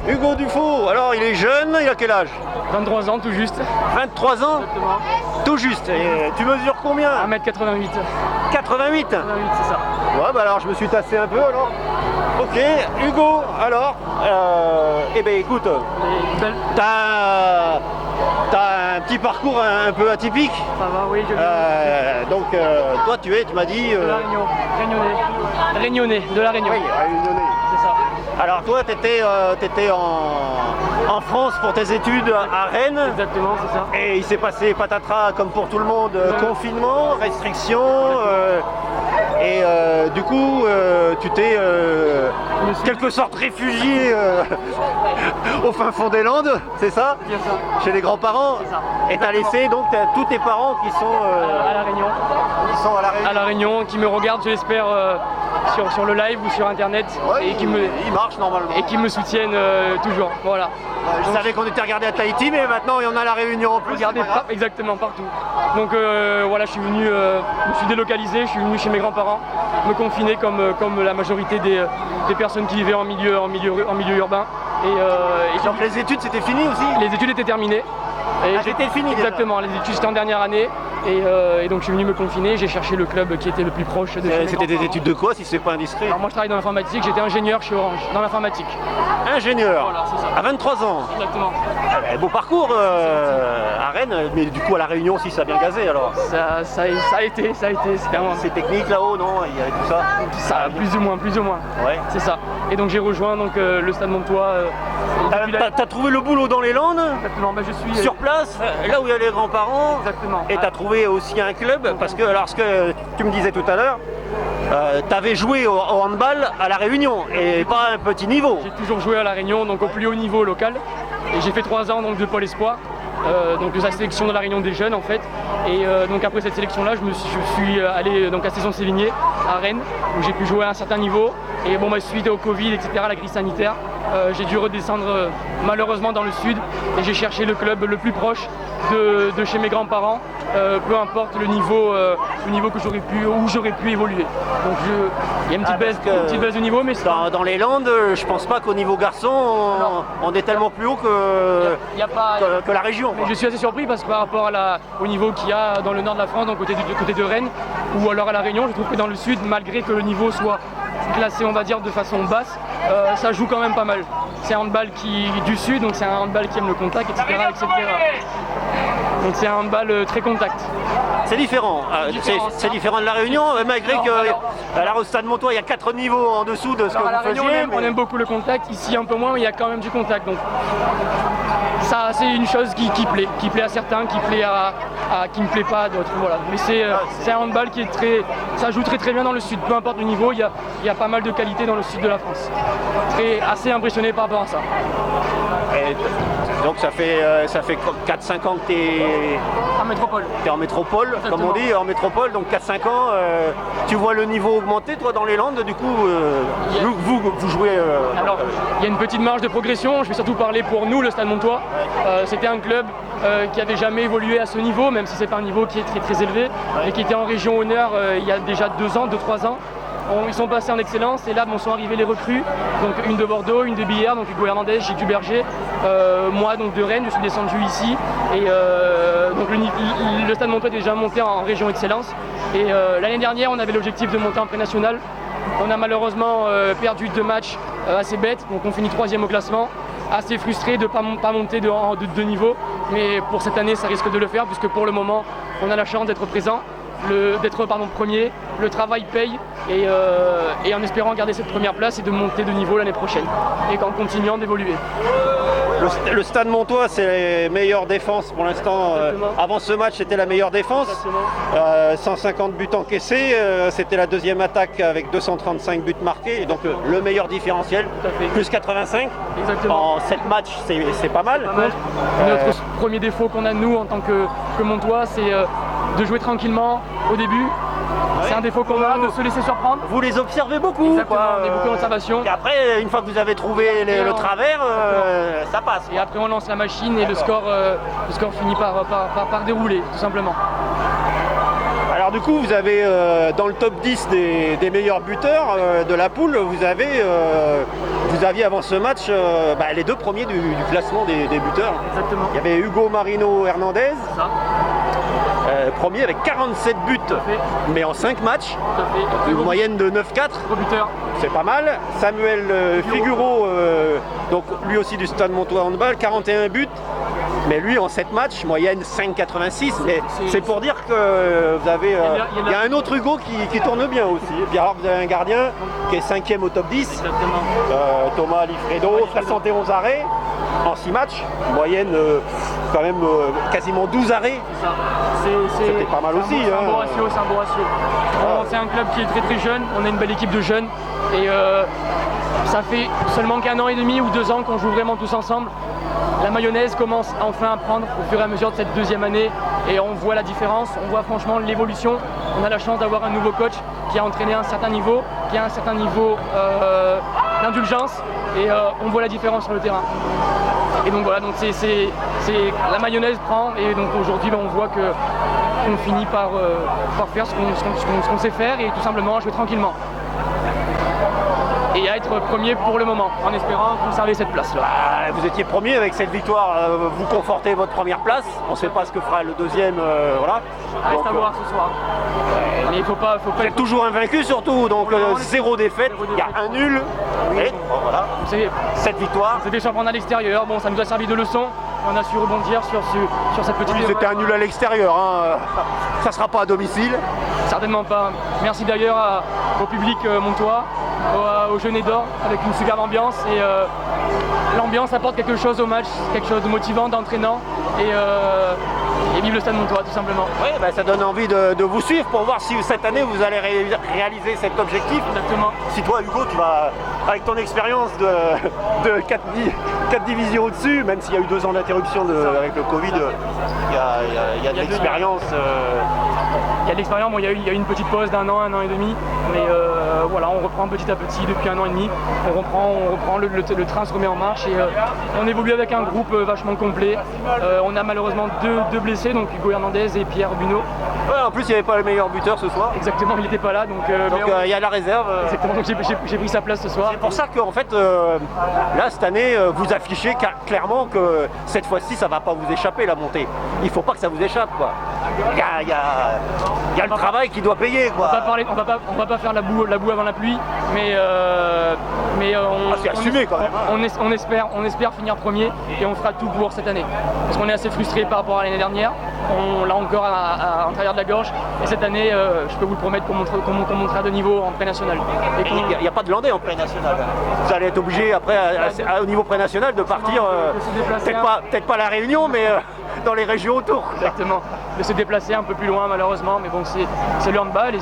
Hugo Dufaux, alors il est jeune, il a quel âge? 23 ans tout juste. 23 ans? Exactement. Tout juste. Et tu mesures combien? 1m88. 88? 88, c'est ça. Ouais, bah alors je me suis tassé un peu alors. Ok, Hugo, alors, eh ben écoute, t'as un petit parcours un peu atypique. Ça va, oui, Donc toi tu m'as dit... De la Réunion, Réunionnais, de la Réunion. Oui, Réunionnais. C'est ça. Alors toi t'étais en France pour tes études à Rennes. Exactement, c'est ça. Et il s'est passé patatras comme pour tout le monde, confinement, restrictions. Et du coup, tu t'es quelque sorte réfugié au fin fond des Landes, c'est ça? Bien ça. Chez les grands-parents. C'est ça. Et t'as laissé donc tous tes parents qui sont À la Réunion. à la Réunion. À la Réunion, qui me regardent, je l'espère, sur le live ou sur internet. Ouais, et il marche normalement. qui me soutiennent toujours. Voilà. Je savais qu'on était regardé à Tahiti, mais maintenant il y en a à la Réunion en plus. Regardez exactement partout. Donc voilà, je suis venu, je me suis délocalisé, je suis venu chez mes grands-parents, me confiner comme la majorité des personnes qui vivaient en milieu urbain. Et Donc les études c'était fini aussi? les études étaient terminées. C'était fini déjà. Exactement, les études j'étais en dernière année et donc je suis venu me confiner, j'ai cherché le club qui était le plus proche de chez mes C'était des grands-parents. études de quoi si c'est pas indiscret? Alors moi je travaille dans l'informatique, j'étais ingénieur chez Orange, dans l'informatique. Ingénieur, Voilà, c'est ça. à 23 ans. Exactement. Beau parcours à Rennes, mais du coup à la Réunion aussi ça a bien gazé alors. Ça a été, c'était C'est technique là-haut, non? Il y avait tout ça? ça, plus ou moins. Ouais. C'est ça. Et donc j'ai rejoint le Stade Montois. T'as trouvé le boulot dans les Landes? Exactement, je suis Sur place, là où il y a les grands-parents? Exactement. Et t'as trouvé aussi un club? Parce que, alors ce que tu me disais tout à l'heure, t'avais joué au handball à la Réunion, et pas à un petit niveau. J'ai toujours joué à La Réunion, donc au plus haut niveau local. Et j'ai fait 3 ans donc, de Pôle Espoir, donc de la sélection de La Réunion des jeunes en fait. Et donc après cette sélection-là, je suis allé donc à Saison-Sévigné, à Rennes, où j'ai pu jouer à un certain niveau. Et bon, suite au Covid, etc., la crise sanitaire, j'ai dû redescendre malheureusement dans le sud. Et j'ai cherché le club le plus proche de chez mes grands-parents, peu importe le niveau que j'aurais pu évoluer. Donc il y a une petite baisse de niveau, mais Dans les Landes, je pense pas qu'au niveau garçon, on est tellement plus haut que la région. Mais je suis assez surpris parce que par rapport au niveau qu'il y a dans le nord de la France, donc côté de Rennes, ou alors à La Réunion, je trouve que dans le sud, malgré que le niveau soit classé on va dire de façon basse, ça joue quand même pas mal. C'est un handball du sud, donc c'est un handball qui aime le contact, etc. Donc c'est un handball très contact. C'est différent. C'est différent de la Réunion, malgré que là au Stade Montois il y a 4 niveaux en dessous de ce que À La vous Réunion, faisiez. on aime beaucoup le contact, ici un peu moins, mais il y a quand même du contact. Donc ça c'est une chose qui plaît à certains, qui ne plaît pas à d'autres. Voilà. Mais c'est un handball qui est ça joue très très bien dans le sud, peu importe le niveau, il y a pas mal de qualité dans le sud de la France. Assez impressionné par rapport à ça. Et donc ça fait 4-5 ans que tu es En métropole. en métropole, Exactement. comme on dit, en métropole, donc 4-5 ans, tu vois le niveau augmenter toi dans les Landes, du coup vous jouez... Alors, il y a une petite marge de progression, je vais surtout parler pour nous, le Stade Montois. C'était un club qui n'avait jamais évolué à ce niveau, même si c'est pas un niveau qui est très très élevé, et qui était en région honneur il y a déjà 2-3 ans. Ils sont passés en excellence et là sont arrivés les recrues, donc une de Bordeaux, une de Billard, donc Hugo Hernandez, Gilles Duberger, moi donc de Rennes, je suis descendu ici et donc le Stade Montois est déjà monté en région excellence et l'année dernière on avait l'objectif de monter en pré-national. On a malheureusement perdu 2 matchs assez bêtes, donc on finit 3e au classement, assez frustré de ne pas monter de niveau, mais pour cette année ça risque de le faire puisque pour le moment on a la chance d'être présent. D'être premier, le travail paye et en espérant garder cette première place et de monter de niveau l'année prochaine et en continuant d'évoluer. Le Stade Montois c'est les meilleures défenses pour l'instant. Avant ce match c'était la meilleure défense. 150 buts encaissés, c'était la deuxième attaque avec 235 buts marqués, donc le meilleur différentiel, plus 85. Exactement. En 7 matchs c'est pas mal. Notre premier défaut qu'on a nous en tant que Montois, c'est de jouer tranquillement au début. C'est un défaut qu'on a, de se laisser surprendre. Vous les observez beaucoup. Exactement, on est beaucoup en observation. Et après, une fois que vous avez trouvé le travers, ça passe. Et après on lance la machine et le score finit par dérouler, tout simplement. Alors du coup, vous avez dans le top 10 des meilleurs buteurs de la poule, vous avez vous aviez avant ce match les deux premiers du classement des buteurs. Exactement. Il y avait Hugo Marino Hernandez, premier avec 47 buts, mais en 5 matchs, une moyenne de 9-4. C'est pas mal. Samuel Figuro, donc lui aussi du Stade Montois Handball, 41 buts. Mais lui en 7 matchs, moyenne 5,86. Mais c'est pour dire que vous avez. Il y a un autre Hugo qui tourne bien aussi. Et puis alors vous avez un gardien qui est 5e au top 10. Thomas Lifredo, 71 arrêts en 6 matchs. Moyenne quand même quasiment 12 arrêts. C'était pas mal aussi. C'est un beau ratio, c'est un beau ratio. C'est un club qui est très très jeune. On a une belle équipe de jeunes. Et ça fait seulement qu'1 an et demi ou 2 ans qu'on joue vraiment tous ensemble. La mayonnaise commence enfin à prendre au fur et à mesure de cette deuxième année et on voit la différence, on voit franchement l'évolution. On a la chance d'avoir un nouveau coach qui a entraîné un certain niveau, qui a un certain niveau d'indulgence et on voit la différence sur le terrain. Et donc voilà, donc la mayonnaise prend et donc aujourd'hui on voit qu'on finit par faire ce qu'on sait faire et tout simplement jouer tranquillement. Et à être premier pour le moment, en espérant conserver cette place-là. Vous étiez premier avec cette victoire, vous confortez votre première place. On ne sait pas ce que fera le deuxième, voilà. Reste à voir ce soir. Mais il faut pas vous êtes toujours invaincu surtout, donc 0 défaite, il y a un nul. Et voilà, 7 victoires. C'était surprendre à l'extérieur, bon ça nous a servi de leçon. On a su rebondir sur cette petite... Oui, c'était un nul à l'extérieur, hein. Ça ne sera pas à domicile. Certainement pas. Merci d'ailleurs au public montois, aux Jeunes d'Or, avec une superbe ambiance. Et l'ambiance apporte quelque chose au match, quelque chose de motivant, d'entraînant. Et vive le Stade Montois, tout simplement. Oui, ça donne envie de vous suivre pour voir si cette année vous allez réaliser cet objectif. Exactement. Si toi, Hugo, tu vas, avec ton expérience de 4 divisions au-dessus, même s'il y a eu 2 ans d'interruption avec le Covid, il y a de l'expérience. Il y a de l'expérience, bon, il y a eu une petite pause d'1 an, 1 an et demi, mais voilà, on reprend petit à petit depuis 1 an et demi, on reprend le train se remet en marche et on évolue avec un groupe vachement complet. On a malheureusement deux blessés, donc Hugo Hernandez et Pierre Buneau. Ouais, en plus il n'y avait pas le meilleur buteur ce soir. Exactement, il n'était pas là, donc il y a la réserve. Exactement, donc j'ai pris sa place ce soir. C'est pour ça qu'en fait, là cette année, vous affichez clairement que cette fois-ci ça ne va pas vous échapper la montée. Il ne faut pas que ça vous échappe, quoi. Il y a le travail qui doit payer, quoi. On va pas faire la boue avant la pluie, mais c'est assumé quand même. On espère finir premier et on fera tout pour cette année. Parce qu'on est assez frustré par rapport à l'année dernière. On l'a encore à l'intérieur de la gorge. Et cette année, je peux vous le promettre qu'on montera de niveau en pré-national. Il n'y a pas de landais en pré-national. Vous allez être obligé après, au niveau pré-national, de partir, peut-être pas à La Réunion, mais dans les régions autour. Exactement. De se déplacer un peu plus loin malheureusement, mais bon c'est le handball et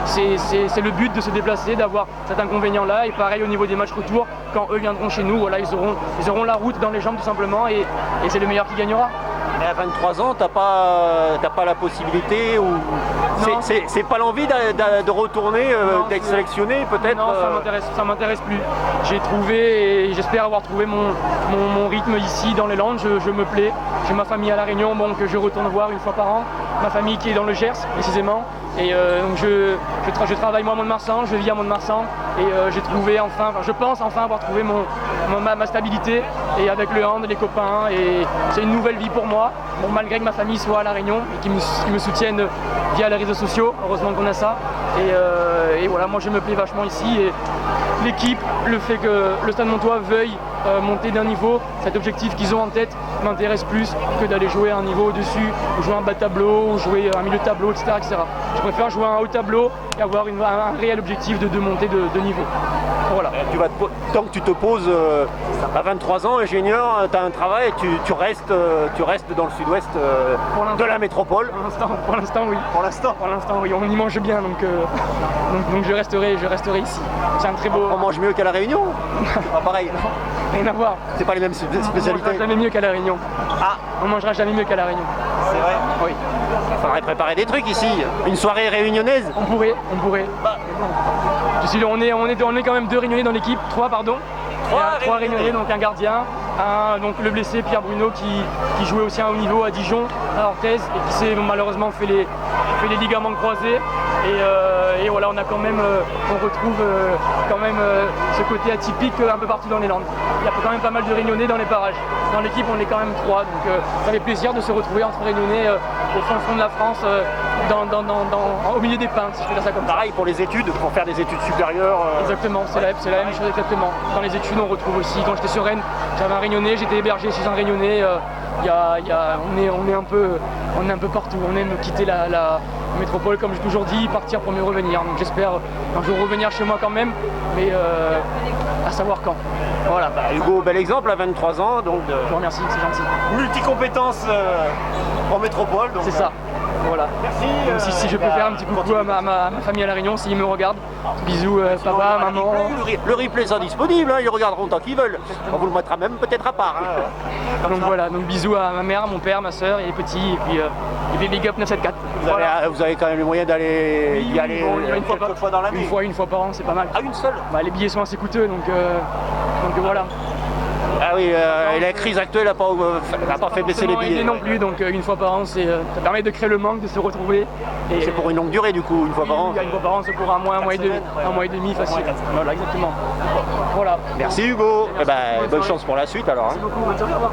c'est le but de se déplacer, d'avoir cet inconvénient-là. Et pareil au niveau des matchs retour, quand eux viendront chez nous, voilà, ils auront la route dans les jambes tout simplement et c'est le meilleur qui gagnera. Mais à 23 ans, t'as pas la possibilité ou c'est pas l'envie de retourner, d'être sélectionné peut-être. Non, ça m'intéresse plus. J'ai trouvé et j'espère avoir trouvé mon rythme ici dans les Landes. Je me plais. J'ai ma famille à La Réunion, bon, que je retourne voir une fois par an. Ma famille qui est dans le Gers précisément. Et donc je travaille moi à Mont-de-Marsan, je vis à Mont-de-Marsan et j'ai trouvé je pense enfin avoir trouvé ma stabilité et avec le hand, les copains et c'est une nouvelle vie pour moi. Bon, malgré que ma famille soit à La Réunion et qui me soutiennent via les réseaux sociaux, heureusement qu'on a ça. Et voilà, moi je me plais vachement ici et l'équipe, le fait que le Stade Montois veuille monter d'un niveau, cet objectif qu'ils ont en tête m'intéresse plus que d'aller jouer à un niveau au-dessus, ou jouer un bas de tableau, ou jouer un milieu de tableau, etc. Je préfère jouer un haut tableau et avoir un réel objectif de monter de niveau. Voilà. Tant que tu te poses à 23 ans, ingénieur, tu as un travail, tu restes dans le sud-ouest de la métropole. Pour l'instant, oui. Pour l'instant, oui. On y mange bien, donc je resterai ici. C'est un très beau... On mange mieux qu'à La Réunion. Pas pareil. Non, rien à voir. C'est pas les mêmes spécialités. On mangera jamais mieux qu'à La Réunion. Ah. On mangera jamais mieux qu'à La Réunion. C'est vrai. Oui. Il faudrait préparer des trucs ici. Une soirée réunionnaise. On pourrait. On est quand même 2 Réunionnais dans l'équipe, 3 pardon. 3 Réunionnais, donc un gardien, donc le blessé Pierre Bruno qui jouait aussi à haut niveau à Dijon, à Orthez et qui s'est malheureusement fait les ligaments croisés. Et voilà, on a quand même, on retrouve quand même ce côté atypique un peu partout dans les Landes. Il y a quand même pas mal de Réunionnais dans les parages. Dans l'équipe, on est quand même 3, donc ça fait plaisir de se retrouver entre Réunionnais au fond de la France, au milieu des pins, si je peux dire ça comme ça. Pareil pour les études, pour faire des études supérieures. Exactement, c'est la même chose exactement. Dans les études, on retrouve aussi, quand j'étais sur Rennes, j'avais un Réunionnais, j'étais hébergé chez un Réunionnais. On est un peu partout, on aime quitter la métropole, comme j'ai toujours dit, partir pour mieux revenir. Donc j'espère un jour revenir chez moi quand même, mais à savoir quand. Voilà. Hugo, bel exemple à 23 ans, donc Je vous remercie, c'est gentil. multicompétences en métropole. C'est ça. Voilà. Merci. Même si je peux faire un petit coucou à ma famille à La Réunion s'ils me regardent. Bisous papa, maman. Le replay sera disponible, hein, ils regarderont tant qu'ils veulent. On vous le mettra même peut-être à part. Hein. Donc voilà, donc bisous à ma mère, mon père, ma soeur et les petits, et puis big up 974. Vous avez quand même les moyens d'aller y aller quelques fois dans l'année. Une fois par an, c'est pas mal. Ah, une seule? Les billets sont assez coûteux, donc voilà. Ah oui, et la crise actuelle n'a pas fait baisser les billets. Non plus, donc une fois par an, ça permet de créer le manque, de se retrouver. Et c'est pour une longue durée du coup, une fois par an. Une fois par an, c'est pour un mois et demi facile. Voilà, exactement. Voilà. Merci Hugo. Bonne chance pour la suite alors. Merci beaucoup, bonne soirée, au revoir.